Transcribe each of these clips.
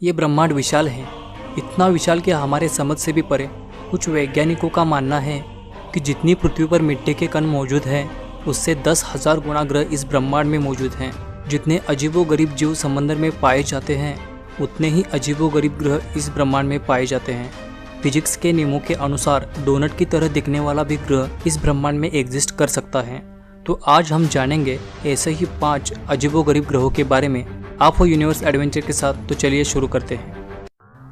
ये ब्रह्मांड विशाल है, इतना विशाल कि हमारे समझ से भी परे। कुछ वैज्ञानिकों का मानना है कि जितनी पृथ्वी पर मिट्टी के कण मौजूद हैं, उससे 10,000 गुना ग्रह इस ब्रह्मांड में मौजूद हैं। जितने अजीबोगरीब जीव समंदर में पाए जाते हैं, उतने ही अजीबोगरीब ग्रह इस ब्रह्मांड में पाए जाते हैं। फिजिक्स के नियमों के अनुसार डोनट की तरह दिखने वाला भी ग्रह इस ब्रह्मांड में एग्जिस्ट कर सकता है। तो आज हम जानेंगे ऐसे ही 5 अजीबोगरीब ग्रहों के बारे में आप हो यूनिवर्स एडवेंचर के साथ। तो चलिए शुरू करते हैं।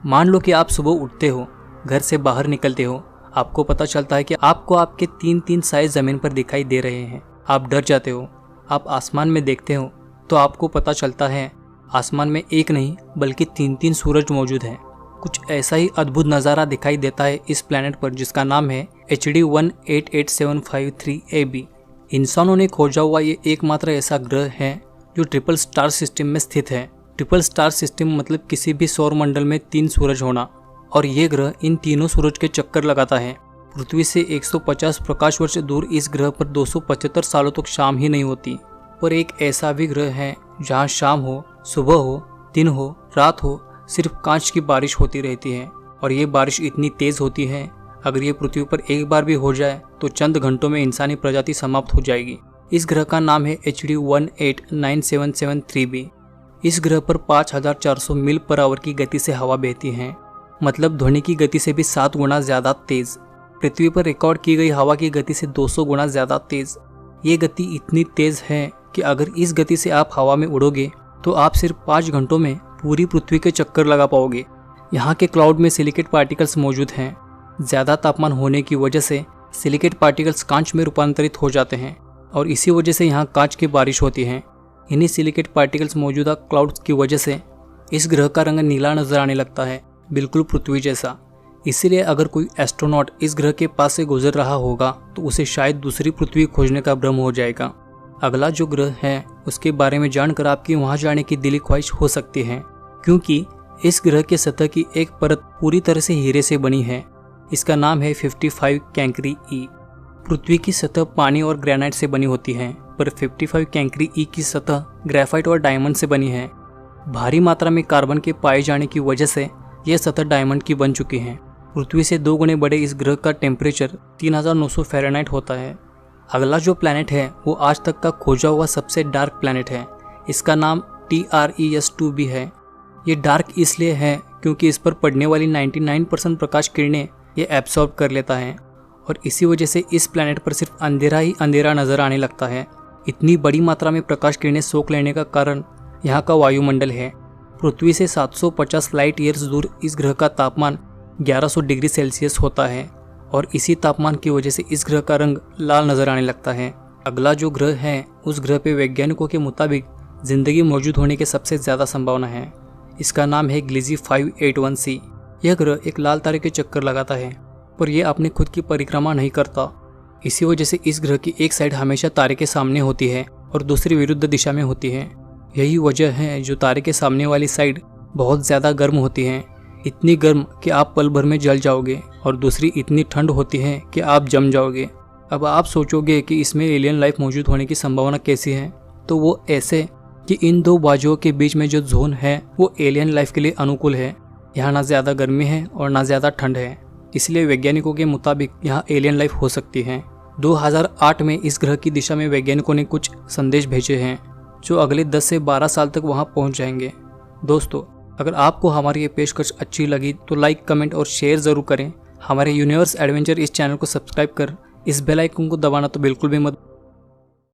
मान लो कि आप सुबह उठते हो, घर से बाहर निकलते हो, आपको पता चलता है कि आपको आपके 3-3 साइज जमीन पर दिखाई दे रहे हैं। आप डर जाते हो। आप आसमान में देखते हो तो आपको पता चलता है आसमान में एक नहीं बल्कि 3-3 सूरज मौजूद हैं। कुछ ऐसा ही अद्भुत नज़ारा दिखाई देता है इस प्लेनेट पर जिसका नाम है HD 188753 AB। इंसानों ने खोजा हुआ ये एकमात्र ऐसा ग्रह है जो ट्रिपल स्टार सिस्टम में स्थित है। ट्रिपल स्टार सिस्टम मतलब किसी भी सौर मंडल में 3 सूरज होना, और ये ग्रह इन तीनों सूरज के चक्कर लगाता है। पृथ्वी से 150 प्रकाश वर्ष दूर इस ग्रह पर 275 सालों तक शाम ही नहीं होती। पर एक ऐसा भी ग्रह है जहाँ शाम हो, सुबह हो, दिन हो, रात हो, सिर्फ कांच की बारिश होती रहती है। और ये बारिश इतनी तेज होती है, अगर ये पृथ्वी पर एक बार भी हो जाए तो चंद घंटों में इंसानी प्रजाति समाप्त हो जाएगी। इस ग्रह का नाम है HD 1897773b। इस ग्रह पर 5400 मील पर आवर की गति से हवा बहती है, मतलब ध्वनि की गति से भी 7 गुना ज्यादा तेज। पृथ्वी पर रिकॉर्ड की गई हवा की गति से 200 गुना ज्यादा तेज। ये गति इतनी तेज है कि अगर इस गति से आप हवा में उड़ोगे तो आप सिर्फ 5 घंटों में पूरी पृथ्वी के चक्कर लगा पाओगे। यहाँ के क्लाउड में सिलिकेट पार्टिकल्स मौजूद हैं। ज़्यादा तापमान होने की वजह से सिलिकेट पार्टिकल्स कांच में रूपांतरित हो जाते हैं और इसी वजह से यहाँ कांच की बारिश होती है। इन्हीं सिलिकेट पार्टिकल्स मौजूदा क्लाउड्स की वजह से इस ग्रह का रंग नीला नजर आने लगता है, बिल्कुल पृथ्वी जैसा। इसीलिए अगर कोई एस्ट्रोनॉट इस ग्रह के पास से गुजर रहा होगा तो उसे शायद दूसरी पृथ्वी खोजने का भ्रम हो जाएगा। अगला जो ग्रह है उसके बारे में जानकर आपकी वहां जाने की दिली ख्वाहिश हो सकती है, क्योंकि इस ग्रह के सतह की एक परत पूरी तरह से हीरे से बनी है। इसका नाम है 55 कैंकरी ई। पृथ्वी की सतह पानी और ग्रेनाइट से बनी होती है, पर 55 कैंकरी ई की सतह ग्रेफाइट और डायमंड से बनी है। भारी मात्रा में कार्बन के पाए जाने की वजह से यह सतह डायमंड की बन चुकी है। पृथ्वी से 2 गुने बड़े इस ग्रह का टेम्परेचर 3900 फ़ारेनहाइट होता है। अगला जो प्लैनेट है वो आज तक का खोजा हुआ सबसे डार्क प्लैनेट है। इसका नाम TRES-2b है। ये डार्क इसलिए है क्योंकि इस पर पड़ने वाली 99% प्रकाश किरणें ये एब्सॉर्ब कर लेता है, और इसी वजह से इस प्लैनेट पर सिर्फ अंधेरा ही अंधेरा नजर आने लगता है। इतनी बड़ी मात्रा में प्रकाश किरणें सोख लेने का कारण यहाँ का वायुमंडल है। पृथ्वी से 750 लाइट ईयर्स दूर इस ग्रह का तापमान 1100 डिग्री सेल्सियस होता है, और इसी तापमान की वजह से इस ग्रह का रंग लाल नजर आने लगता है। अगला जो ग्रह है उस ग्रह पे वैज्ञानिकों के मुताबिक जिंदगी मौजूद होने की सबसे ज़्यादा संभावना है। इसका नाम है ग्लिजी 581c। यह ग्रह एक लाल तारे के चक्कर लगाता है, पर यह अपने खुद की परिक्रमा नहीं करता। इसी वजह से इस ग्रह की एक साइड हमेशा तारे के सामने होती है और दूसरी विरुद्ध दिशा में होती है। यही वजह है जो तारे के सामने वाली साइड बहुत ज़्यादा गर्म होती है, इतनी गर्म कि आप पल भर में जल जाओगे, और दूसरी इतनी ठंड होती है कि आप जम जाओगे। अब आप सोचोगे कि इसमें एलियन लाइफ मौजूद होने की संभावना कैसी है, तो वो ऐसे कि इन 2 बाजुओं के बीच में जो जोन है वो एलियन लाइफ के लिए अनुकूल है। यहाँ ना ज़्यादा गर्मी है और ना ज़्यादा ठंड है, इसलिए वैज्ञानिकों के मुताबिक यहाँ एलियन लाइफ हो सकती है। 2008 में इस ग्रह की दिशा में वैज्ञानिकों ने कुछ संदेश भेजे हैं जो अगले 10 से 12 साल तक वहाँ पहुँच जाएंगे। दोस्तों, अगर आपको हमारी ये पेशकश अच्छी लगी तो लाइक, कमेंट और शेयर ज़रूर करें। हमारे यूनिवर्स एडवेंचर इस चैनल को सब्सक्राइब कर इस बेल आइकन को दबाना तो बिल्कुल भी मत